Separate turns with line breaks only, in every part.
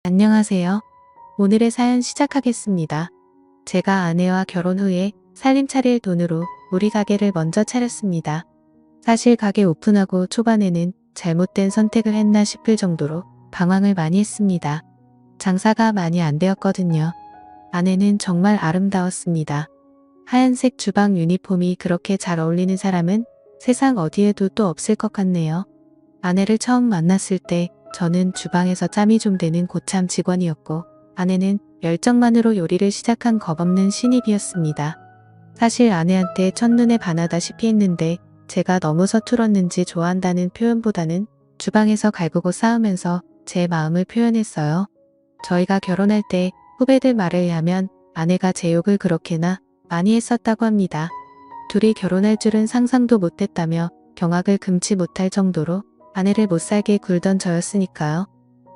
안녕하세요. 오늘의 사연 시작하겠습니다. 제가 아내와 결혼 후에 살림 차릴 돈으로 우리 가게를 먼저 차렸습니다. 사실 가게 오픈하고 초반에는 잘못된 선택을 했나 싶을 정도로 방황을 많이 했습니다. 장사가 많이 안 되었거든요. 아내는 정말 아름다웠습니다. 하얀색 주방 유니폼이 그렇게 잘 어울리는 사람은 세상 어디에도 또 없을 것 같네요. 아내를 처음 만났을 때 저는 주방에서 짬이 좀 되는 고참 직원이었고 아내는 열정만으로 요리를 시작한 겁없는 신입이었습니다. 사실 아내한테 첫눈에 반하다시피 했는데 제가 너무 서툴었는지 좋아한다는 표현보다는 주방에서 갈구고 싸우면서 제 마음을 표현했어요. 저희가 결혼할 때 후배들 말에 의하면 아내가 제 욕을 그렇게나 많이 했었다고 합니다. 둘이 결혼할 줄은 상상도 못했다며 경악을 금치 못할 정도로 아내를 못살게 굴던 저였으니까요.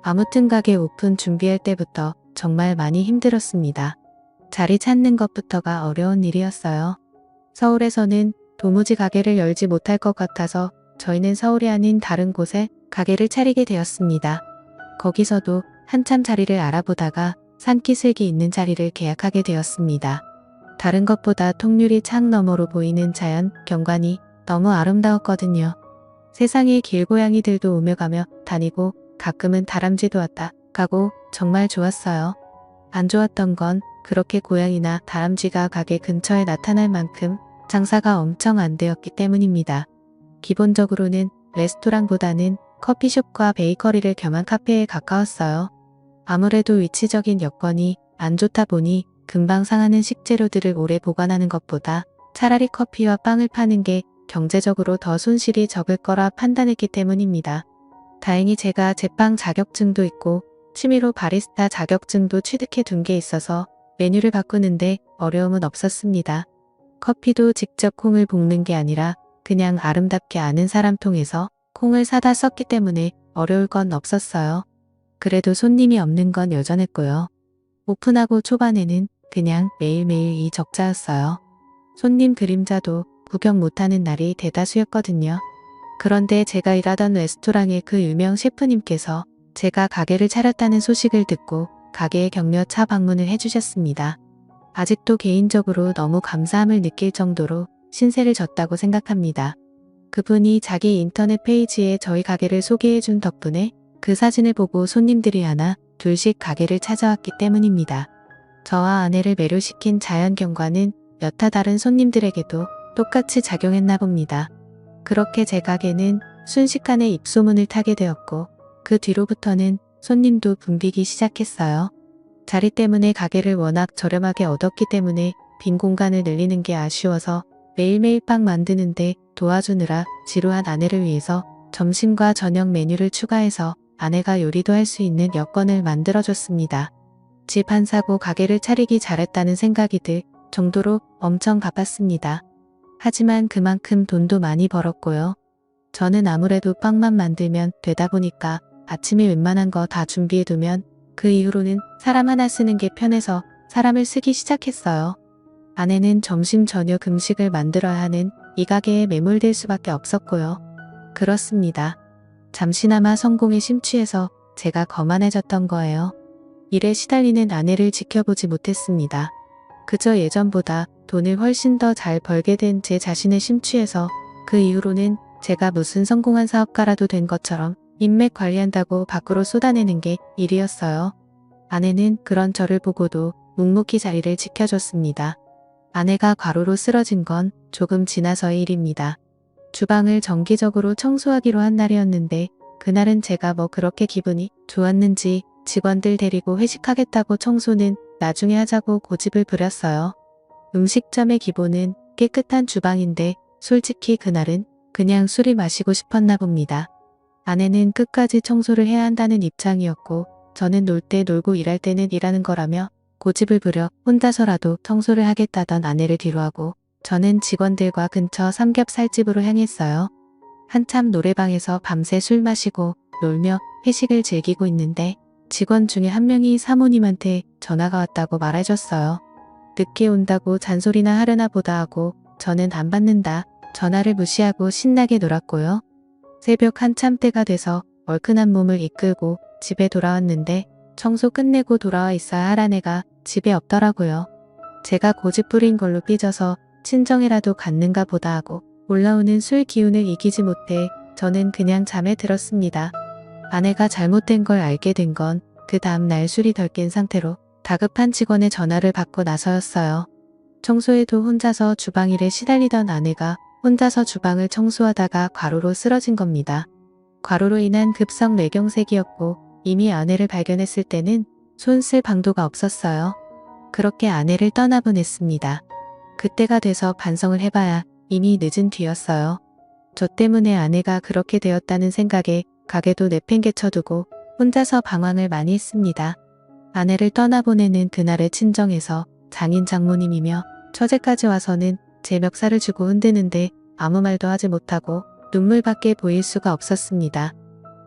아무튼 가게 오픈 준비할 때부터 정말 많이 힘들었습니다. 자리 찾는 것부터가 어려운 일이었어요. 서울에서는 도무지 가게를 열지 못할 것 같아서 저희는 서울이 아닌 다른 곳에 가게를 차리게 되었습니다. 거기서도 한참 자리를 알아보다가 산기슭이 있는 자리를 계약하게 되었습니다. 다른 것보다 통유리 창 너머로 보이는 자연, 경관이 너무 아름다웠거든요. 세상에 길고양이들도 오며 가며 다니고 가끔은 다람쥐도 왔다 가고 정말 좋았어요. 안 좋았던 건 그렇게 고양이나 다람쥐가 가게 근처에 나타날 만큼 장사가 엄청 안 되었기 때문입니다. 기본적으로는 레스토랑보다는 커피숍과 베이커리를 겸한 카페에 가까웠어요. 아무래도 위치적인 여건이 안 좋다 보니 금방 상하는 식재료들을 오래 보관하는 것보다 차라리 커피와 빵을 파는 게 경제적으로 더 손실이 적을 거라 판단했기 때문입니다. 다행히 제가 제빵 자격증도 있고 취미로 바리스타 자격증도 취득해 둔 게 있어서 메뉴를 바꾸는데 어려움은 없었습니다. 커피도 직접 콩을 볶는 게 아니라 그냥 아름답게 아는 사람 통해서 콩을 사다 썼기 때문에 어려울 건 없었어요. 그래도 손님이 없는 건 여전했고요. 오픈하고 초반에는 그냥 매일매일 이 적자였어요. 손님 그림자도 구경 못하는 날이 대다수였거든요. 그런데 제가 일하던 레스토랑의 그 유명 셰프님께서 제가 가게를 차렸다는 소식을 듣고 가게에 격려차 방문을 해주셨습니다. 아직도 개인적으로 너무 감사함을 느낄 정도로 신세를 졌다고 생각합니다. 그분이 자기 인터넷 페이지에 저희 가게를 소개해준 덕분에 그 사진을 보고 손님들이 하나 둘씩 가게를 찾아왔기 때문입니다. 저와 아내를 매료시킨 자연경관은 여타 다른 손님들에게도 똑같이 작용했나 봅니다. 그렇게 제 가게는 순식간에 입소문을 타게 되었고 그 뒤로부터는 손님도 붐비기 시작했어요. 자리 때문에 가게를 워낙 저렴하게 얻었기 때문에 빈 공간을 늘리는 게 아쉬워서 매일매일 빵 만드는데 도와주느라 지루한 아내를 위해서 점심과 저녁 메뉴를 추가해서 아내가 요리도 할 수 있는 여건을 만들어줬습니다. 집 한 사고 가게를 차리기 잘했다는 생각이 들 정도로 엄청 바빴습니다. 하지만 그만큼 돈도 많이 벌었고요. 저는 아무래도 빵만 만들면 되다 보니까 아침에 웬만한 거 다 준비해두면 그 이후로는 사람 하나 쓰는 게 편해서 사람을 쓰기 시작했어요. 아내는 점심 저녁 음식을 만들어야 하는 이 가게에 매몰될 수밖에 없었고요. 그렇습니다. 잠시나마 성공에 심취해서 제가 거만해졌던 거예요. 일에 시달리는 아내를 지켜보지 못했습니다. 그저 예전보다 돈을 훨씬 더 잘 벌게 된 제 자신에 심취해서 그 이후로는 제가 무슨 성공한 사업가라도 된 것처럼 인맥 관리한다고 밖으로 쏟아내는 게 일이었어요. 아내는 그런 저를 보고도 묵묵히 자리를 지켜줬습니다. 아내가 과로로 쓰러진 건 조금 지나서의 일입니다. 주방을 정기적으로 청소하기로 한 날이었는데 그날은 제가 뭐 그렇게 기분이 좋았는지 직원들 데리고 회식하겠다고 청소는 나중에 하자고 고집을 부렸어요. 음식점의 기본은 깨끗한 주방인데 솔직히 그날은 그냥 술이 마시고 싶었나 봅니다. 아내는 끝까지 청소를 해야 한다는 입장이었고 저는 놀 때 놀고 일할 때는 일하는 거라며 고집을 부려 혼자서라도 청소를 하겠다던 아내를 뒤로하고 저는 직원들과 근처 삼겹살집으로 향했어요. 한참 노래방에서 밤새 술 마시고 놀며 회식을 즐기고 있는데 직원 중에 한 명이 사모님한테 전화가 왔다고 말해줬어요. 늦게 온다고 잔소리나 하려나 보다 하고 저는 안 받는다. 전화를 무시하고 신나게 놀았고요. 새벽 한참 때가 돼서 얼큰한 몸을 이끌고 집에 돌아왔는데 청소 끝내고 돌아와 있어야 할 아내가 집에 없더라고요. 제가 고집 부린 걸로 삐져서 친정이라도 갔는가 보다 하고 올라오는 술 기운을 이기지 못해 저는 그냥 잠에 들었습니다. 아내가 잘못된 걸 알게 된 건 그 다음날 술이 덜 깬 상태로 다급한 직원의 전화를 받고 나서였어요. 청소에도 혼자서 주방 일에 시달리던 아내가 혼자서 주방을 청소하다가 과로로 쓰러진 겁니다. 과로로 인한 급성 뇌경색이었고 이미 아내를 발견했을 때는 손 쓸 방도가 없었어요. 그렇게 아내를 떠나보냈습니다. 그때가 돼서 반성을 해봐야 이미 늦은 뒤였어요. 저 때문에 아내가 그렇게 되었다는 생각에 가게도 내팽개쳐두고 혼자서 방황을 많이 했습니다. 아내를 떠나보내는 그날의 친정에서 장인 장모님이며 처제까지 와서는 제 멱살을 쥐고 흔드는데 아무 말도 하지 못하고 눈물밖에 보일 수가 없었습니다.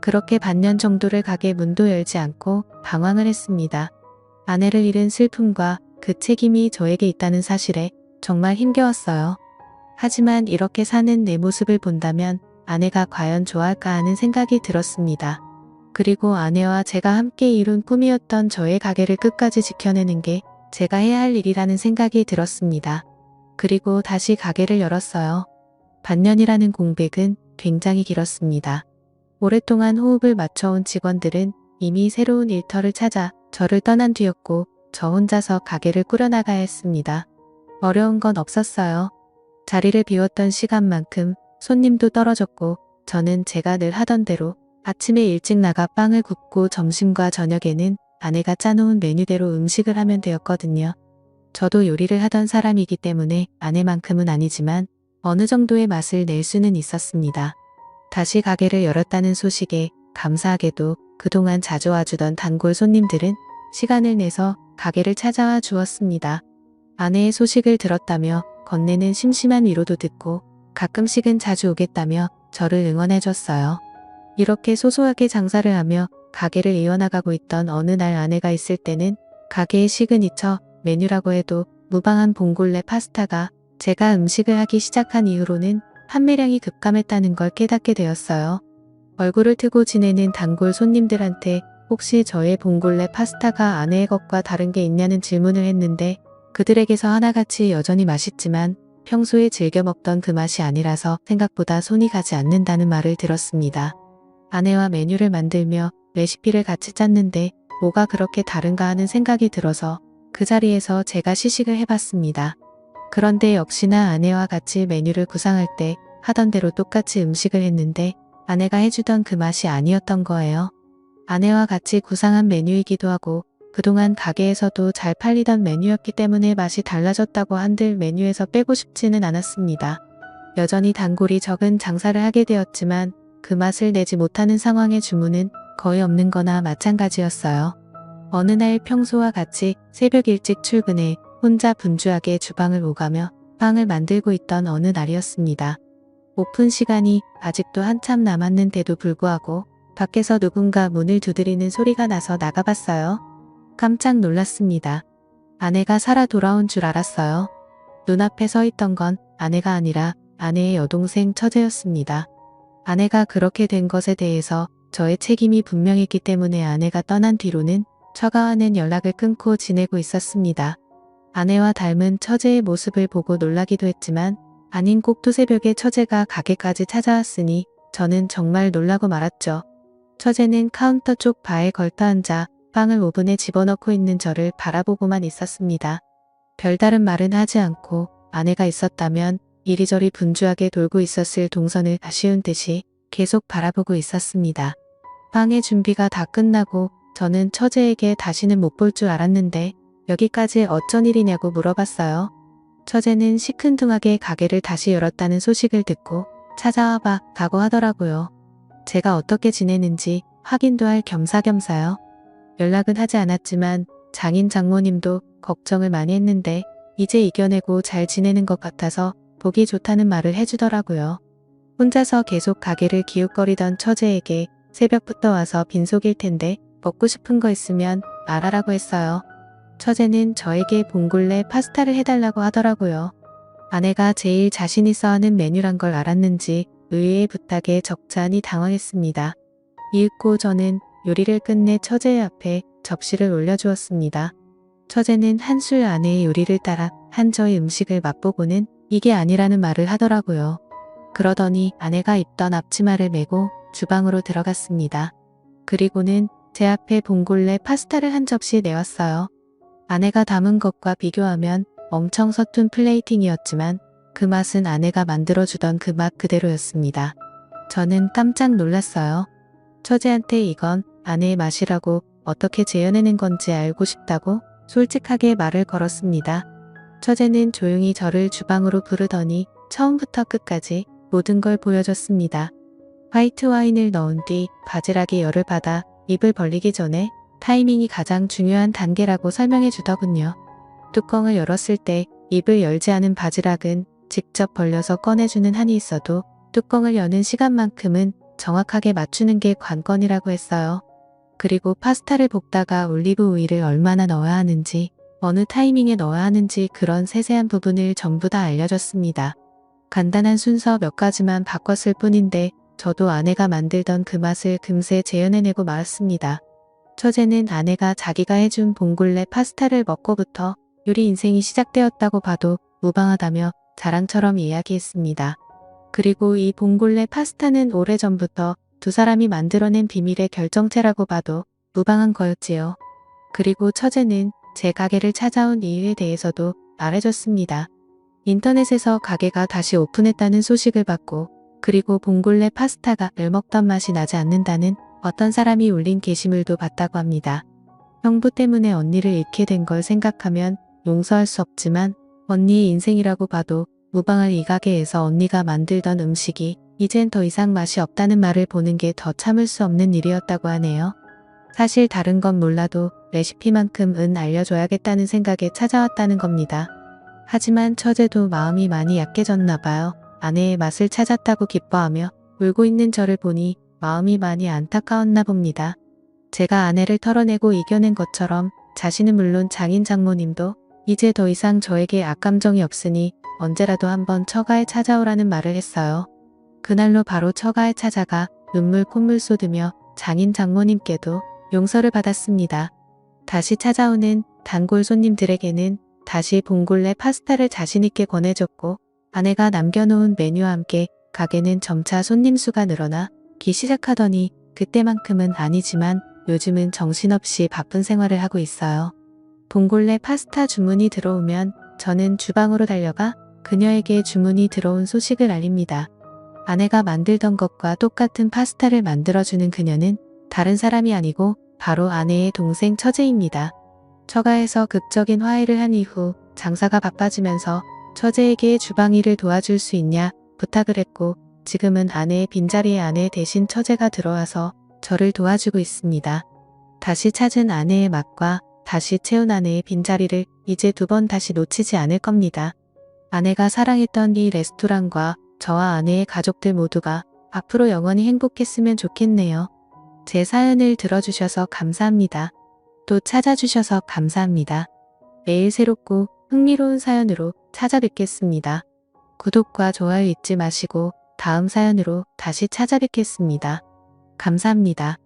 그렇게 반년 정도를 가게 문도 열지 않고 방황을 했습니다. 아내를 잃은 슬픔과 그 책임이 저에게 있다는 사실에 정말 힘겨웠어요. 하지만 이렇게 사는 내 모습을 본다면 아내가 과연 좋아할까 하는 생각이 들었습니다. 그리고 아내와 제가 함께 이룬 꿈이었던 저의 가게를 끝까지 지켜내는 게 제가 해야 할 일이라는 생각이 들었습니다. 그리고 다시 가게를 열었어요. 반년이라는 공백은 굉장히 길었습니다. 오랫동안 호흡을 맞춰온 직원들은 이미 새로운 일터를 찾아 저를 떠난 뒤였고 저 혼자서 가게를 꾸려나가야 했습니다. 어려운 건 없었어요. 자리를 비웠던 시간만큼 손님도 떨어졌고 저는 제가 늘 하던 대로 아침에 일찍 나가 빵을 굽고 점심과 저녁에는 아내가 짜놓은 메뉴대로 음식을 하면 되었거든요. 저도 요리를 하던 사람이기 때문에 아내만큼은 아니지만 어느 정도의 맛을 낼 수는 있었습니다. 다시 가게를 열었다는 소식에 감사하게도 그동안 자주 와주던 단골 손님들은 시간을 내서 가게를 찾아와 주었습니다. 아내의 소식을 들었다며 건네는 심심한 위로도 듣고 가끔씩은 자주 오겠다며 저를 응원해줬어요. 이렇게 소소하게 장사를 하며 가게를 이어나가고 있던 어느 날 아내가 있을 때는 가게의 시그니처 메뉴라고 해도 무방한 봉골레 파스타가 제가 음식을 하기 시작한 이후로는 판매량이 급감했다는 걸 깨닫게 되었어요. 얼굴을 트고 지내는 단골 손님들한테 혹시 저의 봉골레 파스타가 아내의 것과 다른 게 있냐는 질문을 했는데 그들에게서 하나같이 여전히 맛있지만 평소에 즐겨 먹던 그 맛이 아니라서 생각보다 손이 가지 않는다는 말을 들었습니다. 아내와 메뉴를 만들며 레시피를 같이 짰는데 뭐가 그렇게 다른가 하는 생각이 들어서 그 자리에서 제가 시식을 해봤습니다. 그런데 역시나 아내와 같이 메뉴를 구상할 때 하던 대로 똑같이 음식을 했는데 아내가 해주던 그 맛이 아니었던 거예요. 아내와 같이 구상한 메뉴이기도 하고 그동안 가게에서도 잘 팔리던 메뉴였기 때문에 맛이 달라졌다고 한들 메뉴에서 빼고 싶지는 않았습니다. 여전히 단골이 적은 장사를 하게 되었지만 그 맛을 내지 못하는 상황의 주문은 거의 없는 거나 마찬가지였어요. 어느 날 평소와 같이 새벽 일찍 출근해 혼자 분주하게 주방을 오가며 빵을 만들고 있던 어느 날이었습니다. 오픈 시간이 아직도 한참 남았는데도 불구하고 밖에서 누군가 문을 두드리는 소리가 나서 나가봤어요. 깜짝 놀랐습니다. 아내가 살아 돌아온 줄 알았어요. 눈앞에 서 있던 건 아내가 아니라 아내의 여동생 처제였습니다. 아내가 그렇게 된 것에 대해서 저의 책임이 분명했기 때문에 아내가 떠난 뒤로는 처가와는 연락을 끊고 지내고 있었습니다. 아내와 닮은 처제의 모습을 보고 놀라기도 했지만 아닌 꼭두새벽에 처제가 가게까지 찾아왔으니 저는 정말 놀라고 말았죠. 처제는 카운터 쪽 바에 걸터앉아 빵을 오븐에 집어넣고 있는 저를 바라보고만 있었습니다. 별다른 말은 하지 않고 아내가 있었다면 이리저리 분주하게 돌고 있었을 동선을 아쉬운 듯이 계속 바라보고 있었습니다. 빵의 준비가 다 끝나고 저는 처제에게 다시는 못 볼 줄 알았는데 여기까지 어쩐 일이냐고 물어봤어요. 처제는 시큰둥하게 가게를 다시 열었다는 소식을 듣고 찾아와봐 가고 하더라고요. 제가 어떻게 지내는지 확인도 할 겸사겸사요. 연락은 하지 않았지만 장인 장모님도 걱정을 많이 했는데 이제 이겨내고 잘 지내는 것 같아서 보기 좋다는 말을 해주더라고요. 혼자서 계속 가게를 기웃거리던 처제에게 새벽부터 와서 빈속일 텐데 먹고 싶은 거 있으면 말하라고 했어요. 처제는 저에게 봉골레 파스타를 해달라고 하더라고요. 아내가 제일 자신 있어 하는 메뉴란 걸 알았는지 의외의 부탁에 적잖이 당황했습니다. 이윽고 저는 요리를 끝내 처제 앞에 접시를 올려주었습니다. 처제는 한술 아내의 요리를 따라 한 저의 음식을 맛보고는 이게 아니라는 말을 하더라고요. 그러더니 아내가 입던 앞치마를 메고 주방으로 들어갔습니다. 그리고는 제 앞에 봉골레 파스타를 한 접시 내왔어요. 아내가 담은 것과 비교하면 엄청 서툰 플레이팅이었지만 그 맛은 아내가 만들어주던 그 맛 그대로였습니다. 저는 깜짝 놀랐어요. 처제한테 이건 아내의 맛이라고 어떻게 재현해낸 건지 알고 싶다고 솔직하게 말을 걸었습니다. 처제는 조용히 저를 주방으로 부르더니 처음부터 끝까지 모든 걸 보여줬습니다. 화이트 와인을 넣은 뒤 바지락이 열을 받아 입을 벌리기 전에 타이밍이 가장 중요한 단계라고 설명해 주더군요. 뚜껑을 열었을 때 입을 열지 않은 바지락은 직접 벌려서 꺼내주는 한이 있어도 뚜껑을 여는 시간만큼은 정확하게 맞추는 게 관건이라고 했어요. 그리고 파스타를 볶다가 올리브 오일을 얼마나 넣어야 하는지, 어느 타이밍에 넣어야 하는지 그런 세세한 부분을 전부 다 알려줬습니다. 간단한 순서 몇 가지만 바꿨을 뿐인데 저도 아내가 만들던 그 맛을 금세 재현해내고 말았습니다. 처제는 아내가 자기가 해준 봉골레 파스타를 먹고부터 요리 인생이 시작되었다고 봐도 무방하다며 자랑처럼 이야기했습니다. 그리고 이 봉골레 파스타는 오래전부터 두 사람이 만들어낸 비밀의 결정체라고 봐도 무방한 거였지요. 그리고 처제는 제 가게를 찾아온 이유에 대해서도 말해줬습니다. 인터넷에서 가게가 다시 오픈했다는 소식을 받고, 그리고 봉골레 파스타가 늘 먹던 맛이 나지 않는다는 어떤 사람이 올린 게시물도 봤다고 합니다. 형부 때문에 언니를 잃게 된 걸 생각하면 용서할 수 없지만 언니의 인생이라고 봐도 무방할 이 가게에서 언니가 만들던 음식이 이젠 더 이상 맛이 없다는 말을 보는 게 더 참을 수 없는 일이었다고 하네요. 사실 다른 건 몰라도 레시피만큼은 알려줘야겠다는 생각에 찾아왔다는 겁니다. 하지만 처제도 마음이 많이 약해졌나 봐요. 아내의 맛을 찾았다고 기뻐하며 울고 있는 저를 보니 마음이 많이 안타까웠나 봅니다. 제가 아내를 털어내고 이겨낸 것처럼 자신은 물론 장인 장모님도 이제 더 이상 저에게 악감정이 없으니 언제라도 한번 처가에 찾아오라는 말을 했어요. 그날로 바로 처가에 찾아가 눈물 콧물 쏟으며 장인 장모님께도 용서를 받았습니다. 다시 찾아오는 단골 손님들에게는 다시 봉골레 파스타를 자신있게 권해줬고, 아내가 남겨놓은 메뉴와 함께 가게는 점차 손님 수가 늘어나기 시작하더니 그때만큼은 아니지만 요즘은 정신없이 바쁜 생활을 하고 있어요. 봉골레 파스타 주문이 들어오면 저는 주방으로 달려가 그녀에게 주문이 들어온 소식을 알립니다. 아내가 만들던 것과 똑같은 파스타를 만들어주는 그녀는 다른 사람이 아니고 바로 아내의 동생 처제입니다. 처가에서 극적인 화해를 한 이후 장사가 바빠지면서 처제에게 주방 일을 도와줄 수 있냐 부탁을 했고, 지금은 아내의 빈자리에 아내 대신 처제가 들어와서 저를 도와주고 있습니다. 다시 찾은 아내의 맛과 다시 채운 아내의 빈자리를 이제 두 번 다시 놓치지 않을 겁니다. 아내가 사랑했던 이 레스토랑과 저와 아내의 가족들 모두가 앞으로 영원히 행복했으면 좋겠네요. 제 사연을 들어주셔서 감사합니다. 또 찾아주셔서 감사합니다. 매일 새롭고 흥미로운 사연으로 찾아뵙겠습니다. 구독과 좋아요 잊지 마시고 다음 사연으로 다시 찾아뵙겠습니다. 감사합니다.